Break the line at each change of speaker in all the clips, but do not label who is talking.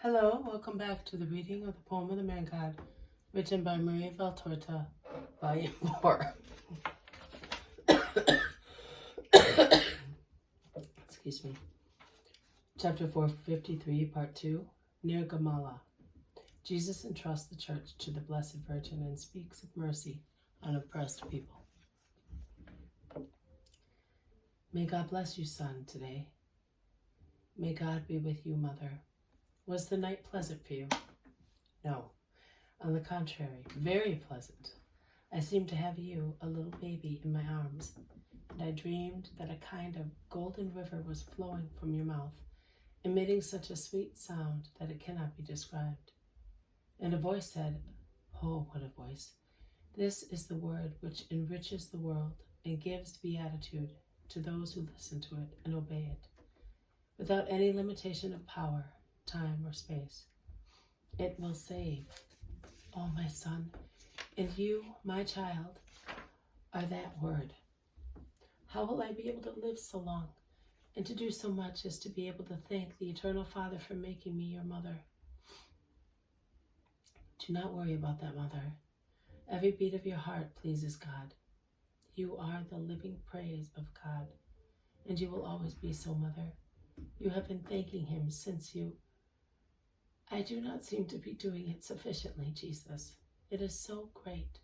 Hello, welcome back to the reading of the poem of the Man God, written by Maria Valtorta, Volume 4. Excuse me. Chapter 453, Part 2, Near Gamala. Jesus entrusts the Church to the Blessed Virgin and speaks of mercy on oppressed people. May God bless you, son, today. May God be with you, mother. Was the night pleasant for you? No. On the contrary, very pleasant. I seemed to have you, a little baby, in my arms, and I dreamed that a kind of golden river was flowing from your mouth, emitting such a sweet sound that it cannot be described. And a voice said, oh, what a voice! This is the word which enriches the world and gives beatitude to those who listen to it and obey it, without any limitation of power, time, or space. It will save. Oh, my son, and you, my child, are that word. How will I be able to live so long and to do so much as to be able to thank the Eternal Father for making me your mother? Do not worry about that, mother. Every beat of your heart pleases God. You are the living praise of God, and you will always be so, mother. You have been thanking him since you... I do not seem to be doing it sufficiently, Jesus. It is so great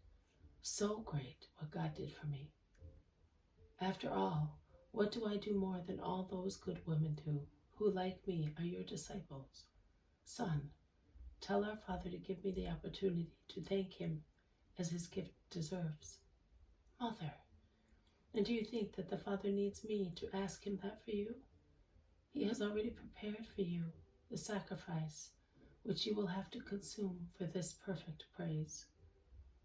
what God did for me. After all, what do I do more than all those good women do, who like me are your disciples? Son, tell our Father to give me the opportunity to thank him as his gift deserves. Mother, and do you think that the Father needs me to ask him that for you? He has already prepared for you the sacrifice which you will have to consume for this perfect praise,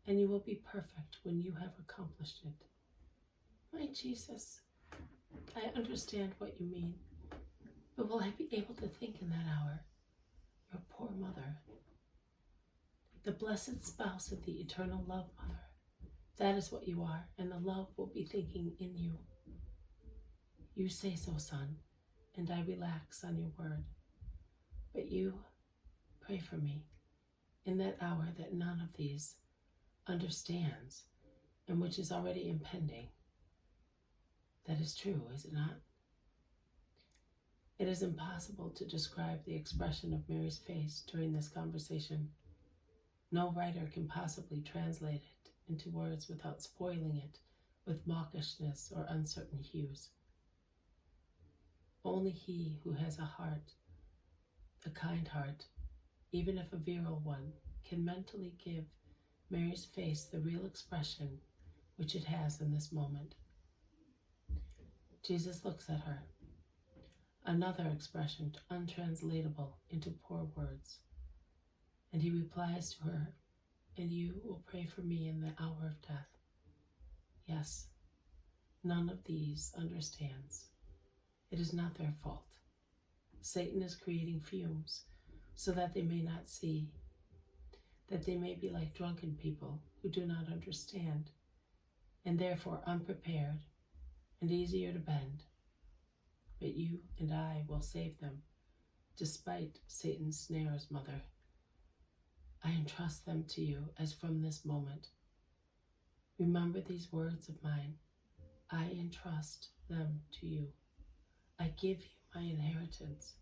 and you will be perfect when you have accomplished it. My Jesus, I understand what you mean, but will I be able to think in that hour? Your poor mother, the blessed spouse of the eternal love, mother. That is what you are, and the love will be thinking in you. You say so, son, and I relax on your word. But you pray for me in that hour that none of these understands and which is already impending. That is true, is it not? It is impossible to describe the expression of Mary's face during this conversation. No writer can possibly translate it into words without spoiling it with mawkishness or uncertain hues. Only he who has a heart, a kind heart, even if a virile one, can mentally give Mary's face the real expression which it has in this moment. Jesus looks at her, another expression untranslatable into poor words, and he replies to her, and you will pray for me in the hour of death. Yes, none of these understands. It is not their fault. Satan is creating fumes so that they may not see, that they may be like drunken people who do not understand, and therefore unprepared and easier to bend. But you and I will save them, despite Satan's snares, mother. I entrust them to you as from this moment. Remember these words of mine. I entrust them to you. I give you my inheritance.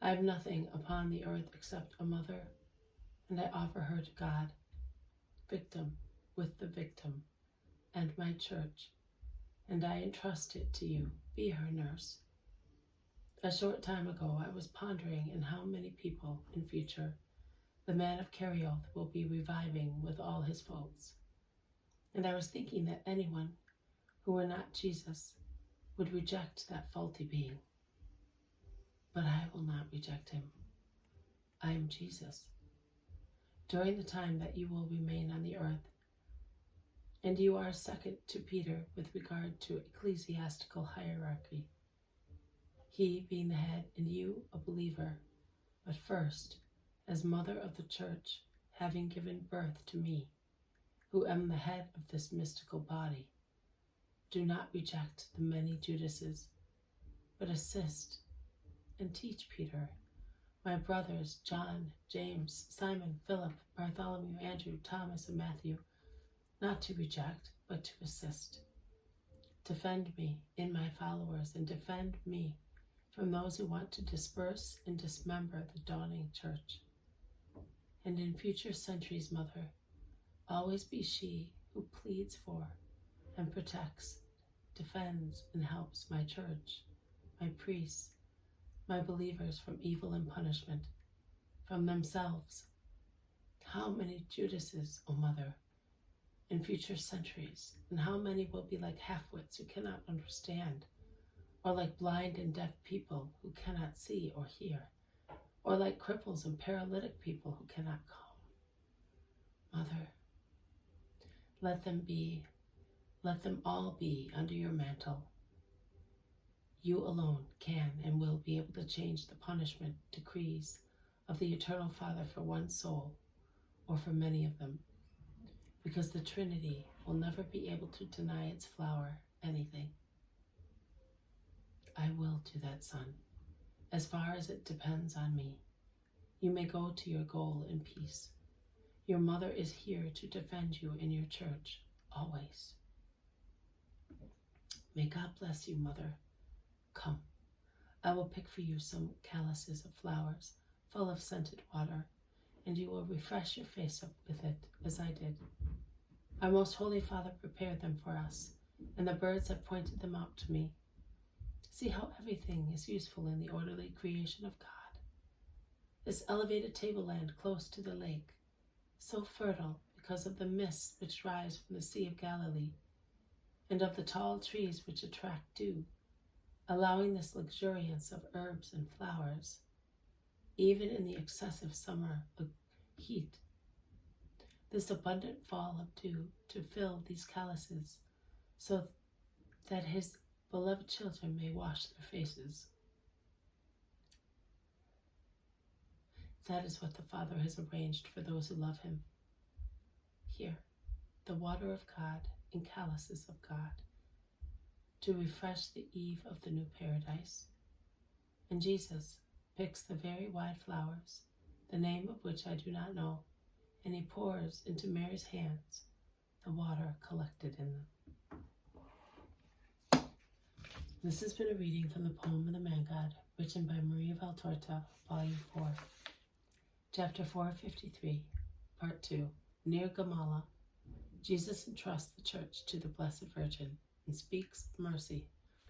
I have nothing upon the earth except a mother, and I offer her to God, victim with the victim, and my church, and I entrust it to you. Be her nurse. A short time ago, I was pondering in how many people in future the man of Kerioth will be reviving with all his faults, and I was thinking that anyone who were not Jesus would reject that faulty being. But I will not reject him. I am Jesus. During the time that you will remain on the earth, and you are second to Peter with regard to ecclesiastical hierarchy, he being the head and you a believer, but first, as mother of the church, having given birth to me, who am the head of this mystical body, do not reject the many Judases, but assist and teach Peter, my brothers John, James, Simon, Philip, Bartholomew, Andrew, Thomas, and Matthew, not to reject, but to assist. Defend me in my followers, and defend me from those who want to disperse and dismember the dawning church. And in future centuries, Mother, always be she who pleads for and protects, defends, and helps my church, my priests, my believers from evil and punishment, from themselves. How many Judases, O Mother, in future centuries, and how many will be like half-wits who cannot understand, or like blind and deaf people who cannot see or hear, or like cripples and paralytic people who cannot come. Mother, let them all be under your mantle. You alone can and will be able to change the punishment decrees of the Eternal Father for one soul, or for many of them, because the Trinity will never be able to deny its flower anything. I will to that Son, as far as it depends on me. You may go to your goal in peace. Your mother is here to defend you in your church, always. May God bless you, Mother. Come, I will pick for you some chalices of flowers full of scented water, and you will refresh your face up with it, as I did. Our most Holy Father prepared them for us, and the birds have pointed them out to me. See how everything is useful in the orderly creation of God. This elevated tableland close to the lake, so fertile because of the mists which rise from the Sea of Galilee, and of the tall trees which attract dew, allowing this luxuriance of herbs and flowers, even in the excessive summer heat. This abundant fall of dew to fill these chalices, so that his beloved children may wash their faces. That is what the Father has arranged for those who love him. Here, the water of God in chalices of God, to refresh the eve of the new paradise. And Jesus picks the very wild flowers, the name of which I do not know, and he pours into Mary's hands the water collected in them. This has been a reading from the poem of the Man God, written by Maria Valtorta, Volume 4, Chapter 453, Part 2. Near Gamala, Jesus entrusts the Church to the Blessed Virgin and speaks mercy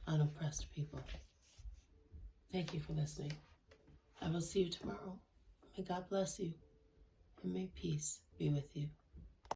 on oppressed people. Thank you for listening. I will see you tomorrow. May God bless you, and may peace be with you.